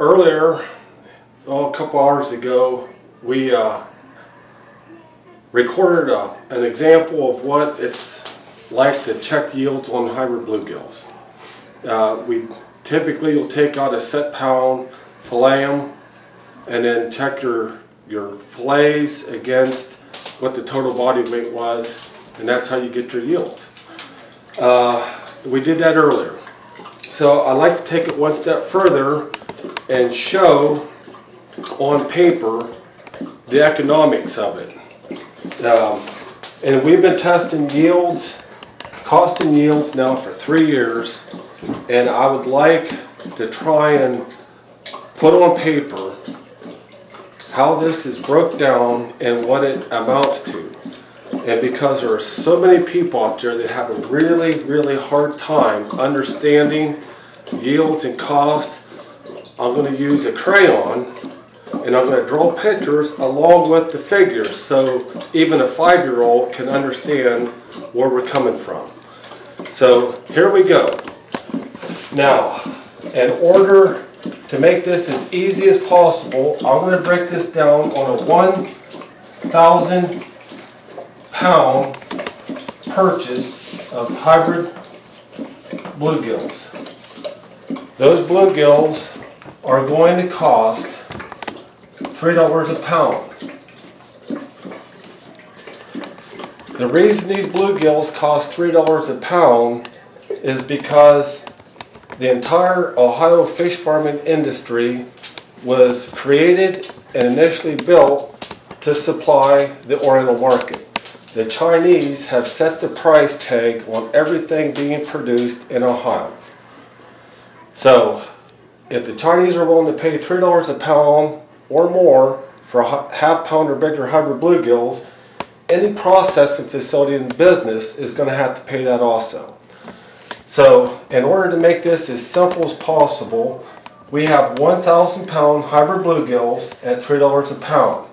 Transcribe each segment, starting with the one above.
Earlier, a couple hours ago, we recorded an example of what it's like to check yields on hybrid bluegills. We typically will take out a set pound, fillet them, and then check your fillets against what the total body weight was, and that's how you get your yields. We did that earlier. So I'd like to take it one step further and show on paper the economics of it. And we've been testing yields, cost and yields now for 3 years, and I would like to try and put on paper how this is broke down and what it amounts to. And because there are so many people out there that have a really hard time understanding yields and cost, I'm going to use a crayon and I'm going to draw pictures along with the figures so even a 5-year-old can understand where we're coming from. So here we go. Now, in order to make this as easy as possible, I'm going to break this down on a 1,000 pound purchase of hybrid bluegills. Those bluegills are going to cost $3 a pound. The reason these bluegills cost $3 a pound is because the entire Ohio fish farming industry was created and initially built to supply the Oriental market. The Chinese have set the price tag on everything being produced in Ohio. So if the Chinese are willing to pay $3 a pound or more for a half-pound or bigger hybrid bluegills, any processing facility in business is going to have to pay that also. So in order to make this as simple as possible, we have 1,000 pound hybrid bluegills at $3 a pound.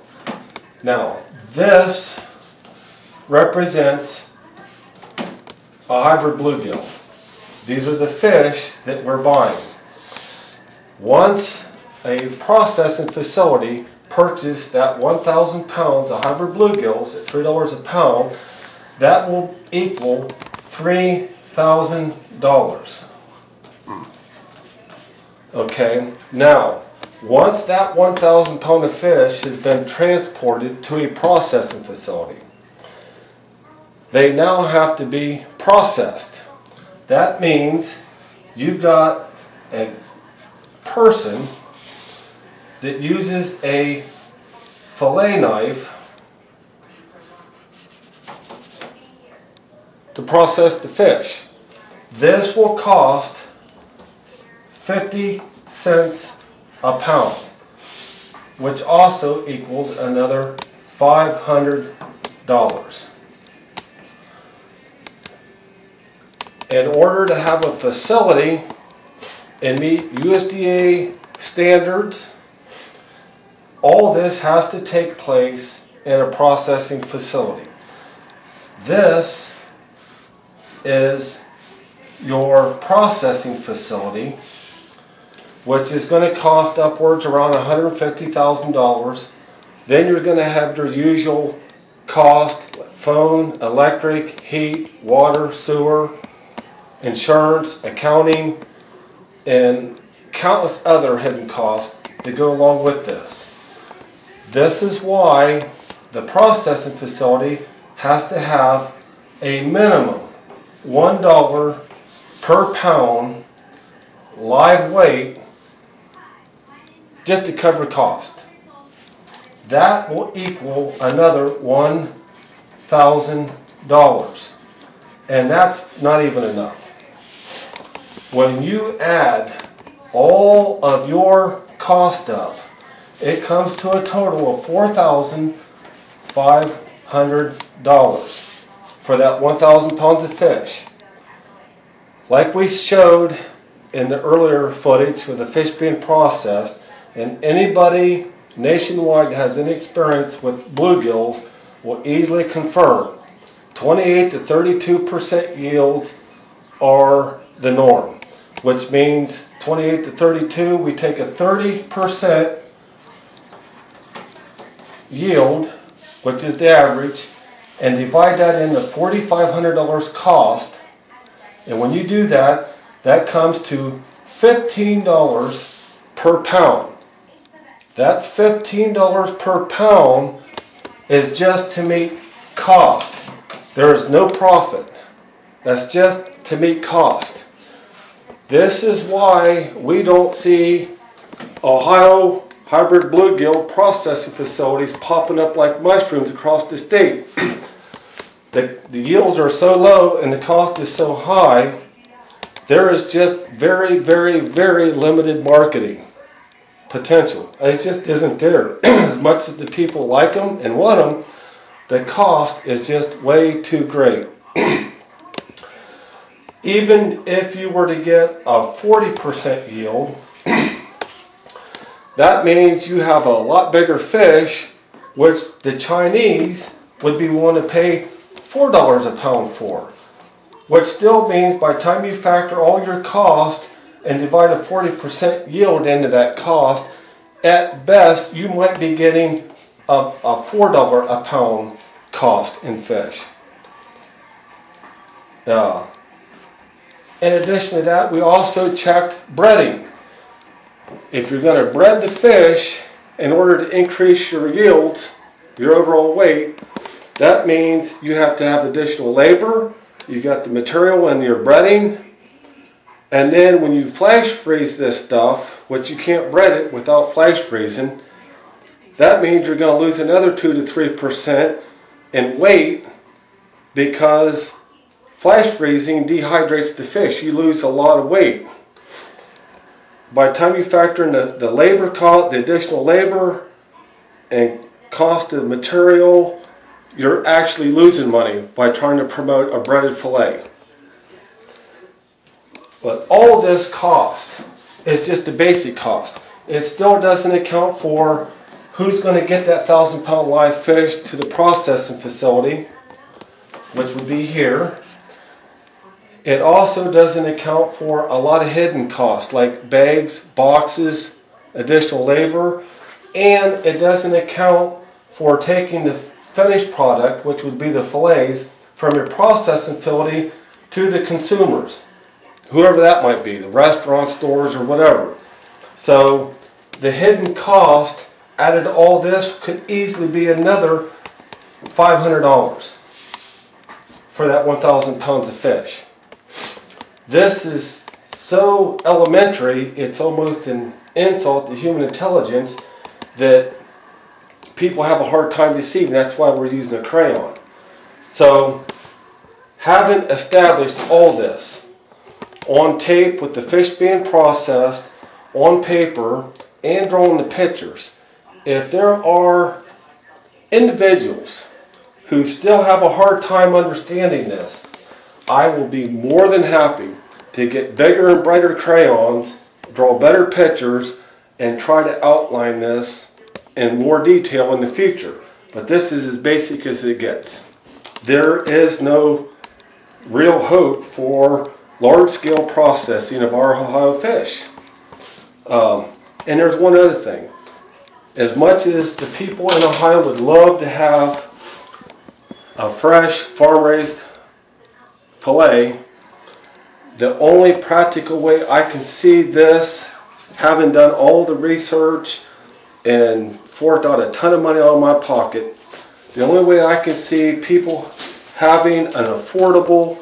Now this represents a hybrid bluegill. These are the fish that we're buying. Once a processing facility purchased that 1,000 pounds of hybrid bluegills at $3 a pound, that will equal $3,000. Okay, now once that 1,000 pound of fish has been transported to a processing facility, they now have to be processed. That means you've got a person that uses a fillet knife to process the fish. This will cost 50 cents a pound, which also equals another $500. In order to have a facility and meet USDA standards, all this has to take place in a processing facility. This is your processing facility, which is going to cost upwards around $150,000. Then you're going to have your usual cost: phone, electric, heat, water, sewer, insurance, accounting, and countless other hidden costs that go along with this. This is why the processing facility has to have a minimum $1 per pound live weight just to cover cost. That will equal another $1,000, and that's not even enough. When you add all of your cost up, it comes to a total of $4,500 for that 1,000 pounds of fish. Like we showed in the earlier footage with the fish being processed, and anybody nationwide that has any experience with bluegills will easily confirm 28 to 32% yields are the norm. which means 28 to 32, we take a 30% yield, which is the average, and divide that into $4,500 cost. And when you do that, that comes to $15 per pound. That $15 per pound is just to meet cost. There is no profit. That's just to meet cost. This is why we don't see Ohio hybrid bluegill processing facilities popping up like mushrooms across the state. The yields are so low and the cost is so high, there is just very, very, very limited marketing potential. It just isn't there. As much as the people like them and want them, the cost is just way too great. Even if you were to get a 40% yield, that means you have a lot bigger fish, which the Chinese would be willing to pay $4 a pound for. Which still means by the time you factor all your cost and divide a 40% yield into that cost, at best you might be getting a $4 a pound cost in fish. In addition to that, we also checked breading. If you're going to bread the fish in order to increase your yields, your overall weight, that means you have to have additional labor. You got the material and your breading. And then when you flash freeze this stuff, which you can't bread it without flash freezing, that means you're going to lose another 2 to 3% in weight, because flash freezing dehydrates the fish. You lose a lot of weight. By the time you factor in the labor cost, the additional labor and cost of material, you're actually losing money by trying to promote a breaded fillet. But all this cost is just the basic cost. It still doesn't account for who's going to get that 1,000-pound live fish to the processing facility, which would be here. It also doesn't account for a lot of hidden costs like bags, boxes, additional labor, and it doesn't account for taking the finished product, which would be the fillets, from your processing facility to the consumers, whoever that might be, the restaurant, stores, or whatever. So the hidden cost added to all this could easily be another $500 for that 1,000 pounds of fish. This is so elementary, it's almost an insult to human intelligence that people have a hard time deceiving. That's why we're using a crayon. So, having established all this on tape with the fish being processed, on paper, and drawing the pictures, if there are individuals who still have a hard time understanding this, I will be more than happy to get bigger and brighter crayons, draw better pictures, and try to outline this in more detail in the future. But this is as basic as it gets. There is no real hope for large-scale processing of our Ohio fish. And there's one other thing. As much as the people in Ohio would love to have a fresh, farm-raised fillet, the only practical way I can see this, having done all the research and forked out a ton of money out of my pocket, the only way I can see people having an affordable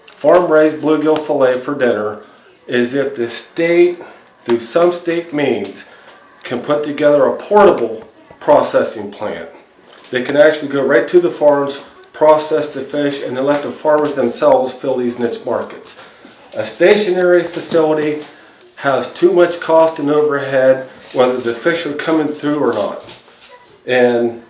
farm-raised bluegill fillet for dinner is if the state, through some state means, can put together a portable processing plant. They can actually go right to the farms, process the fish, and then let the farmers themselves fill these niche markets. A stationary facility has too much cost and overhead, whether the fish are coming through or not. And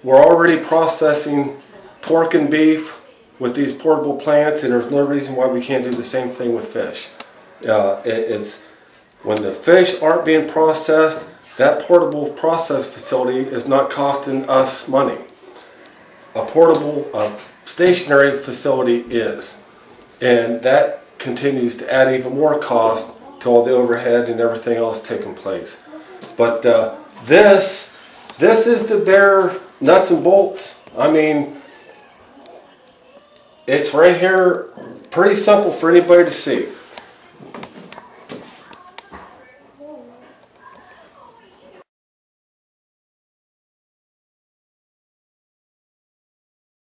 we're already processing pork and beef with these portable plants, and there's no reason why we can't do the same thing with fish. It's when the fish aren't being processed, that portable process facility is not costing us money. A portable, stationary facility is. And that continues to add even more cost to all the overhead and everything else taking place. But this is the bare nuts and bolts. I mean, it's right here, pretty simple for anybody to see.